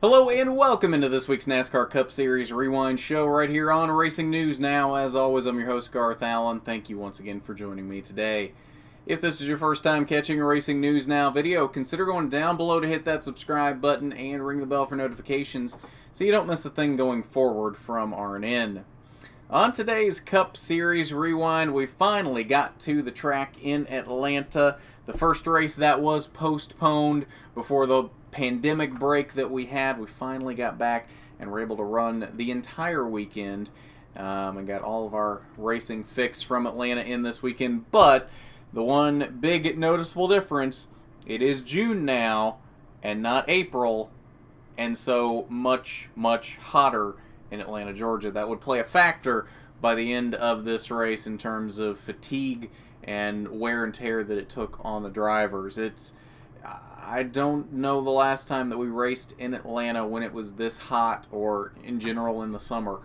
Hello and welcome into this week's NASCAR Cup Series Rewind show right here on Racing News Now. As always, I'm your host, Garth Allen. Thank you once again for joining me today. If this is your first time catching a Racing News Now video, consider going down below to hit that subscribe button and ring the bell for notifications so you don't miss a thing going forward from RNN. On today's Cup Series Rewind, we finally got to the track in Atlanta. The first race that was postponed before the pandemic break that we had. We finally got back and were able to run the entire weekend and got all of our racing fixed from Atlanta in this weekend. But the one big noticeable difference, it is June now and not April, and so much hotter in Atlanta, Georgia. That would play a factor by the end of this race in terms of fatigue and wear and tear that it took on the drivers. I don't know the last time that we raced in Atlanta when it was this hot, or in general in the summer.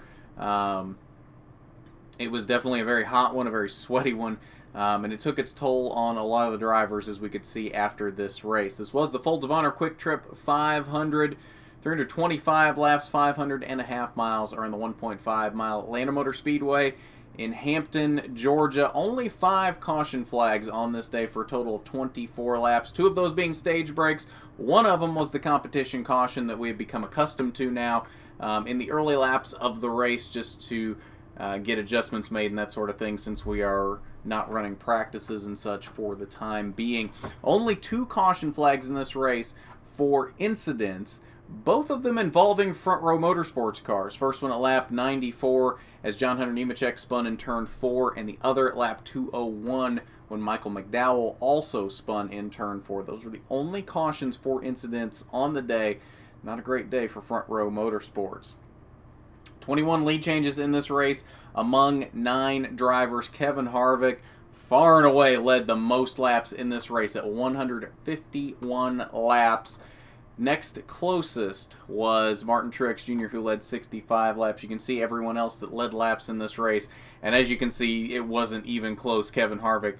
It was definitely a very hot one, a very sweaty one, and it took its toll on a lot of the drivers, as we could see after this race. This was the Folds of Honor QuikTrip 500, 325 laps, 500.5 miles, are in the 1.5 mile Atlanta Motor Speedway in Hampton, Georgia. Only 5 caution flags on this day for a total of 24 laps, 2 of those being stage breaks. One of them was the competition caution that we have become accustomed to now in the early laps of the race, just to get adjustments made and that sort of thing, since we are not running practices and such for the time being. Only 2 caution flags in this race for incidents, both of them involving front row motorsports cars. First one at lap 94 as John Hunter Nemechek spun in turn 4, and the other at lap 201 when Michael McDowell also spun in turn 4. Those were the only cautions for incidents on the day. Not a great day for front row motorsports. 21 lead changes in this race among 9 drivers. Kevin Harvick far and away led the most laps in this race at 151 laps. Next closest was Martin Truex Jr., who led 65 laps. You can see everyone else that led laps in this race, and as you can see, it wasn't even close. Kevin Harvick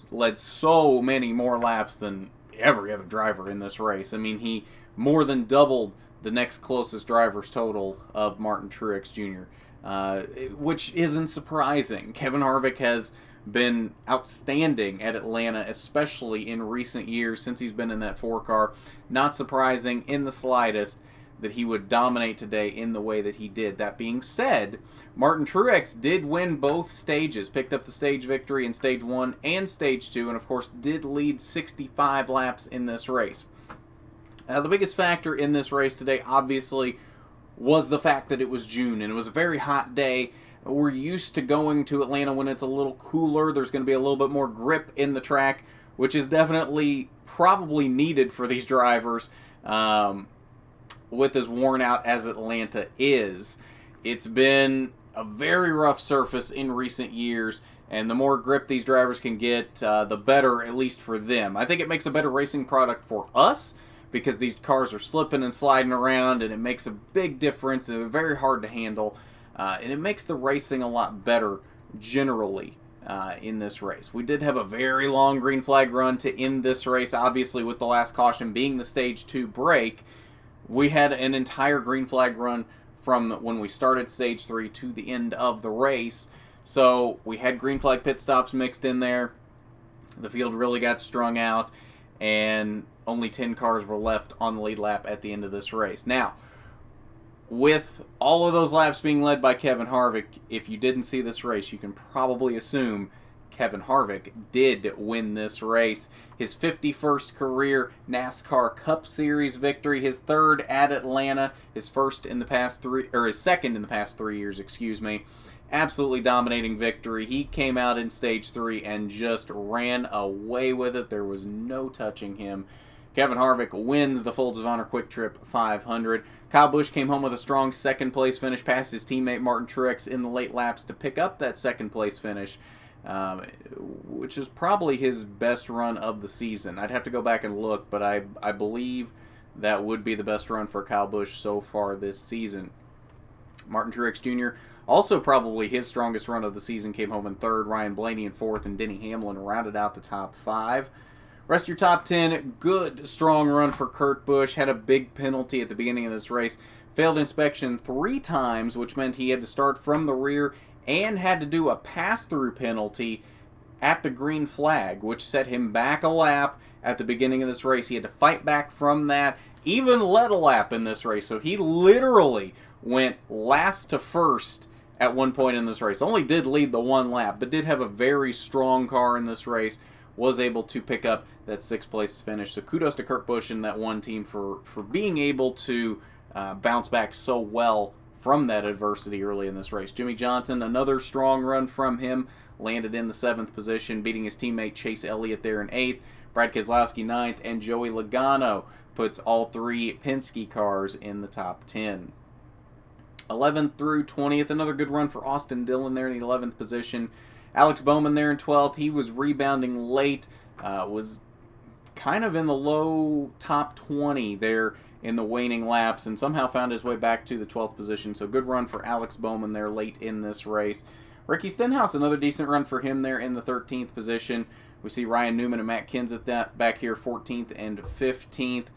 led so many more laps than every other driver in this race. I mean, he more than doubled the next closest driver's total of Martin Truex Jr., which isn't surprising. Kevin Harvick has been outstanding at Atlanta, especially in recent years since he's been in that 4-car. Not surprising in the slightest that he would dominate today in the way that he did. That being said, Martin Truex did win both stages, picked up the stage victory in Stage 1 and Stage 2, and of course did lead 65 laps in this race. Now, the biggest factor in this race today, obviously, was the fact that it was June, and it was a very hot day. We're used to going to Atlanta when it's a little cooler. There's going to be a little bit more grip in the track, which is definitely probably needed for these drivers with as worn out as Atlanta is. It's been a very rough surface in recent years, and the more grip these drivers can get, the better, at least for them. I think it makes a better racing product for us, because these cars are slipping and sliding around, and it makes a big difference, and they're very hard to handle. And it makes the racing a lot better generally in this race. We did have a very long green flag run to end this race, obviously, with the last caution being the Stage 2 break. We had an entire green flag run from when we started Stage 3 to the end of the race. So we had green flag pit stops mixed in there. The field really got strung out, and only 10 cars were left on the lead lap at the end of this race. Now, with all of those laps being led by Kevin Harvick, if you didn't see this race, you can probably assume Kevin Harvick did win this race. His 51st career NASCAR Cup Series victory, his 3rd at Atlanta, his second in the past 3 years, excuse me. Absolutely dominating victory. He came out in Stage 3 and just ran away with it. There was no touching him. Kevin Harvick wins the Folds of Honor QuikTrip 500. Kyle Busch came home with a strong second-place finish, past his teammate Martin Truex in the late laps to pick up that second-place finish, which is probably his best run of the season. I'd have to go back and look, but I believe that would be the best run for Kyle Busch so far this season. Martin Truex Jr., also probably his strongest run of the season, came home in 3rd. Ryan Blaney in 4th, and Denny Hamlin rounded out the top 5. Rest of your top 10, good, strong run for Kurt Busch. Had a big penalty at the beginning of this race. Failed inspection 3 times, which meant he had to start from the rear and had to do a pass-through penalty at the green flag, which set him back a lap at the beginning of this race. He had to fight back from that, even led a lap in this race. So he literally went last to first at one point in this race. Only did lead the 1 lap, but did have a very strong car in this race. Was able to pick up that 6th place finish. So kudos to Kurt Busch and that one team for being able to bounce back so well from that adversity early in this race. Jimmie Johnson, another strong run from him, landed in the 7th position, beating his teammate Chase Elliott there in 8th. Brad Keselowski 9th, and Joey Logano puts all 3 Penske cars in the top 10. 11th through 20th, another good run for Austin Dillon there in the 11th position. Alex Bowman there in 12th. He was rebounding late, was kind of in the low top 20 there in the waning laps, and somehow found his way back to the 12th position. So good run for Alex Bowman there late in this race. Ricky Stenhouse, another decent run for him there in the 13th position. We see Ryan Newman and Matt Kenseth back here 14th and 15th.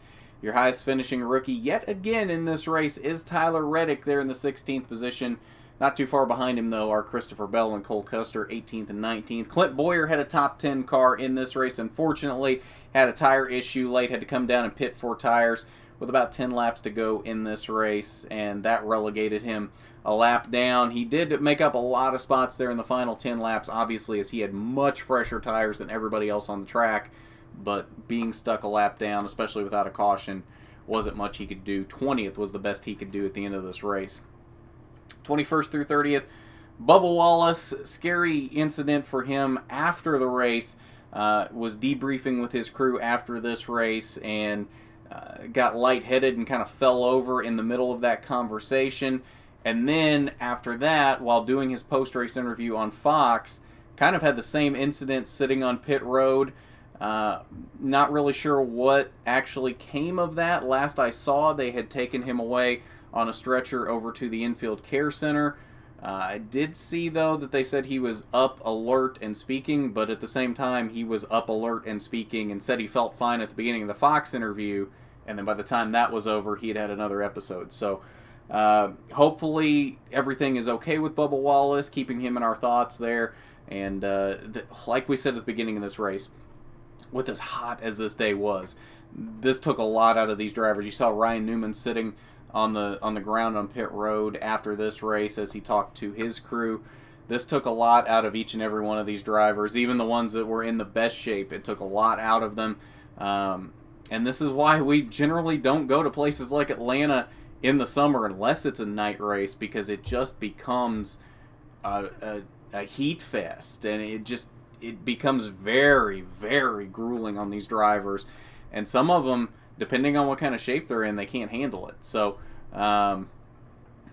Your highest finishing rookie yet again in this race is Tyler Reddick there in the 16th position. Not too far behind him, though, are Christopher Bell and Cole Custer, 18th and 19th. Clint Bowyer had a top 10 car in this race. Unfortunately, had a tire issue late, had to come down and pit 4 tires with about 10 laps to go in this race, and that relegated him a lap down. He did make up a lot of spots there in the final 10 laps, obviously, as he had much fresher tires than everybody else on the track, but being stuck a lap down, especially without a caution, wasn't much he could do. 20th was the best he could do at the end of this race. 21st through 30th, Bubba Wallace, scary incident for him after the race, was debriefing with his crew after this race and got lightheaded and kind of fell over in the middle of that conversation. And then after that, while doing his post-race interview on Fox, kind of had the same incident sitting on pit road. Not really sure what actually came of that. Last I saw, they had taken him away on a stretcher over to the infield care center. I did see, though, that they said he was up, alert, and speaking, but at the same time, he was up, alert, and speaking, and said he felt fine at the beginning of the Fox interview, and then by the time that was over, he had had another episode. So hopefully everything is okay with Bubba Wallace, keeping him in our thoughts there, and like we said at the beginning of this race, with as hot as this day was, this took a lot out of these drivers. You saw Ryan Newman sitting on the ground on pit road after this race as he talked to his crew. This took a lot out of each and every one of these drivers, even the ones that were in the best shape. It took a lot out of them, and this is why we generally don't go to places like Atlanta in the summer unless it's a night race, because it just becomes a heat fest, and it becomes very, very grueling on these drivers, and some of them, depending on what kind of shape they're in, they can't handle it. So,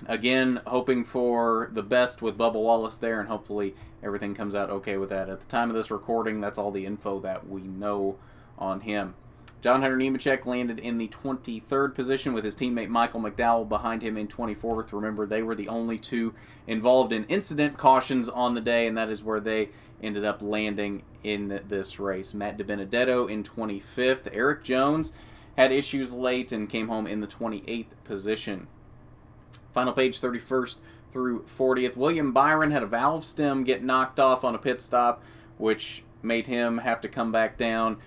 again, hoping for the best with Bubba Wallace there, and hopefully everything comes out okay with that. At the time of this recording, that's all the info that we know on him. John Hunter Nemechek landed in the 23rd position with his teammate Michael McDowell behind him in 24th. Remember, they were the only 2 involved in incident cautions on the day, and that is where they ended up landing in this race. Matt DiBenedetto in 25th. Eric Jones had issues late and came home in the 28th position. Final page, 31st through 40th. William Byron had a valve stem get knocked off on a pit stop, which made him have to come back down,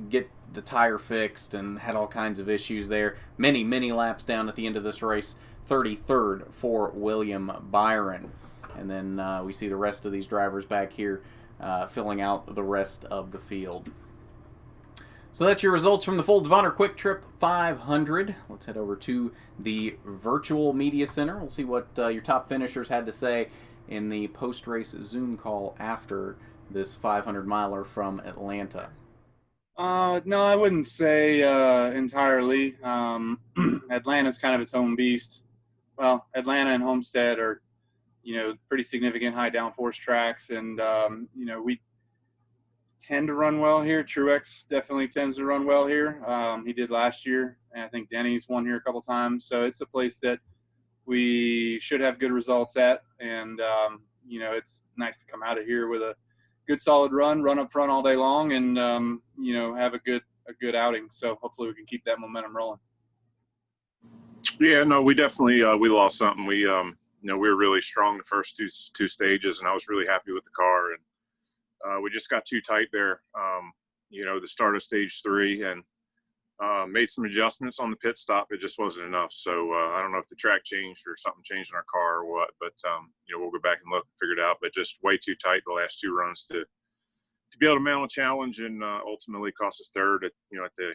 get the tire fixed, and had all kinds of issues there. Many, many laps down at the end of this race. 33rd for William Byron. And then we see the rest of these drivers back here filling out the rest of the field. So that's your results from the Folds of Honor QuikTrip 500. Let's head over to the virtual media center. We'll see what your top finishers had to say in the post-race Zoom call after this 500-miler from Atlanta. No, I wouldn't say entirely. Atlanta's kind of its own beast. Well, Atlanta and Homestead are, pretty significant high downforce tracks, and we tend to run well here. Truex definitely tends to run well here. He did last year, and I think Denny's won here a couple times. So it's a place that we should have good results at, and it's nice to come out of here with a good solid run up front all day long, and have a good outing. So hopefully we can keep that momentum rolling. Yeah, no, we definitely we lost something. We we were really strong the first two stages, and I was really happy with the car, and we just got too tight there. The start of stage 3, and made some adjustments on the pit stop. It just wasn't enough. So I don't know if the track changed or something changed in our car or what, but we'll go back and look and figure it out. But just way too tight the last 2 runs to be able to mount a challenge, and ultimately cost us third at the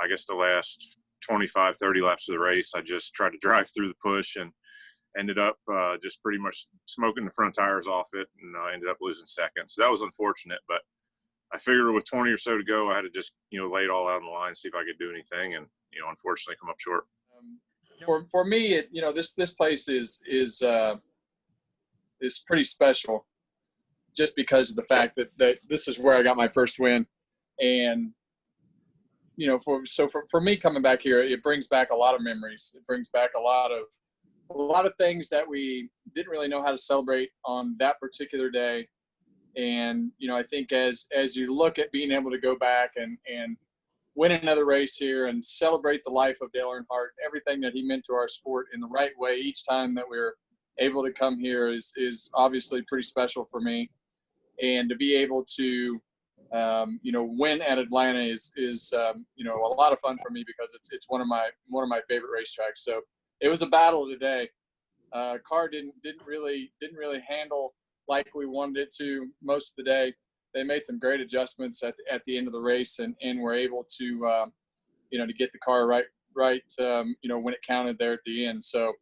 I guess the last 25, 30 laps of the race. I just tried to drive through the push and ended up just pretty much smoking the front tires off it, and ended up losing second. So that was unfortunate, but I figured with 20 or so to go, I had to just, lay it all out on the line, see if I could do anything, and, unfortunately come up short. For me, this place is pretty special, just because of the fact that this is where I got my first win, and for me coming back here, it brings back a lot of memories. It brings back a lot of things that we didn't really know how to celebrate on that particular day. And, I think as you look at being able to go back and win another race here and celebrate the life of Dale Earnhardt, everything that he meant to our sport in the right way each time that we're able to come here is obviously pretty special for me. And to be able to, win at Atlanta is a lot of fun for me, because it's one of my favorite racetracks. So it was a battle today. Car didn't really handle like we wanted it to most of the day. They made some great adjustments at the end of the race, and were able to to get the car right when it counted there at the end. So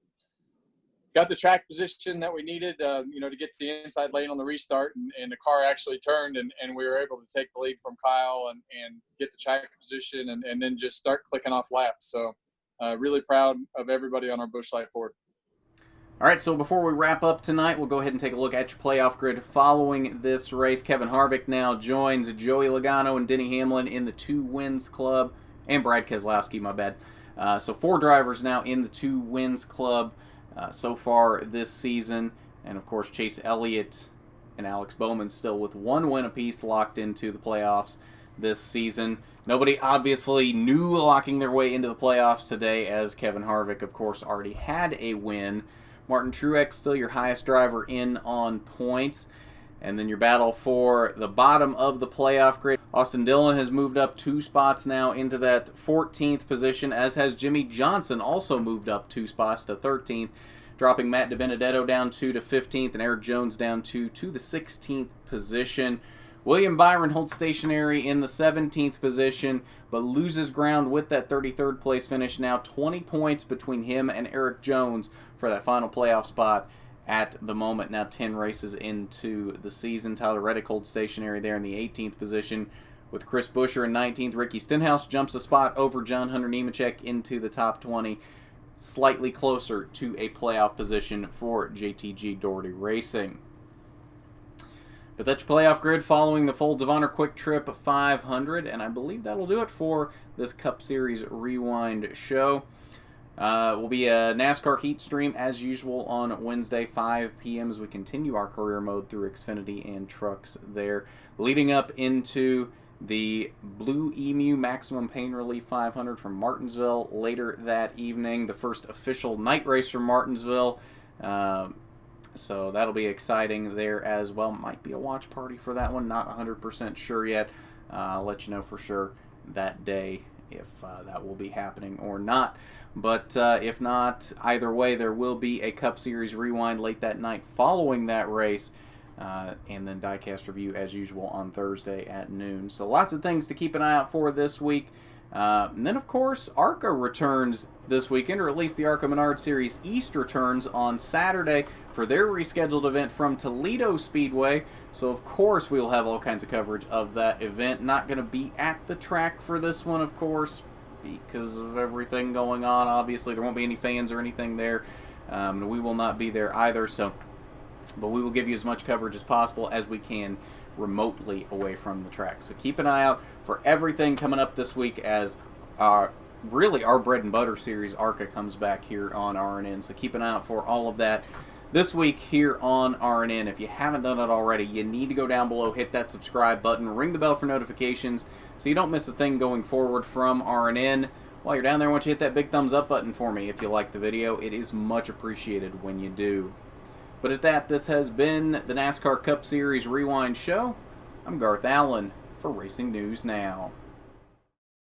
got the track position that we needed to get to the inside lane on the restart, and the car actually turned, and we were able to take the lead from Kyle and get the track position, and then just start clicking off laps. So really proud of everybody on our Busch Light Ford. All right, so before we wrap up tonight, we'll go ahead and take a look at your playoff grid following this race. Kevin Harvick now joins Joey Logano and Denny Hamlin in the 2 Wins Club, and Brad Keselowski, my bad. So 4 drivers now in the 2 Wins Club so far this season. And, of course, Chase Elliott and Alex Bowman still with 1 win apiece locked into the playoffs this season. Nobody obviously knew locking their way into the playoffs today, as Kevin Harvick, of course, already had a win. Martin Truex still your highest driver in on points. And then your battle for the bottom of the playoff grid. Austin Dillon has moved up 2 spots now into that 14th position, as has Jimmy Johnson, also moved up 2 spots to 13th, dropping Matt DiBenedetto down 2 to 15th, and Eric Jones down 2 to the 16th position. William Byron holds stationary in the 17th position, but loses ground with that 33rd place finish. Now 20 points between him and Eric Jones for that final playoff spot at the moment. Now 10 races into the season. Tyler Reddick holds stationary there in the 18th position, with Chris Buescher in 19th. Ricky Stenhouse jumps a spot over John Hunter Nemechek into the top 20, slightly closer to a playoff position for JTG Doherty Racing. But that's your playoff grid following the Folds of Honor QuikTrip 500, and I believe that'll do it for this Cup Series Rewind show. Will be a NASCAR heat stream as usual on Wednesday, 5 p.m. as we continue our career mode through Xfinity and trucks there, leading up into the Blue Emu Maximum Pain Relief 500 from Martinsville later that evening, the first official night race from Martinsville. So that'll be exciting there as well. Might be a watch party for that one. Not 100% sure yet. I'll let you know for sure that day if that will be happening or not. But if not, either way, there will be a Cup Series Rewind late that night following that race. And then diecast review as usual on Thursday at noon. So lots of things to keep an eye out for this week. And then, of course, ARCA returns this weekend, or at least the ARCA Menard Series East returns on Saturday for their rescheduled event from Toledo Speedway. So, of course, we will have all kinds of coverage of that event. Not going to be at the track for this one, of course, because of everything going on. Obviously, there won't be any fans or anything there. We will not be there either. But we will give you as much coverage as possible as we can remotely away from the track. So keep an eye out for everything coming up this week as really our bread and butter series ARCA comes back here on RNN. So keep an eye out for all of that this week here on RNN. If you haven't done it already, you need to go down below, hit that subscribe button, ring the bell for notifications so you don't miss a thing going forward from RNN. While you're down there, I want you to hit that big thumbs up button for me if you like the video. It is much appreciated when you do. But at that, this has been the NASCAR Cup Series Rewind Show. I'm Garth Allen for Racing News Now.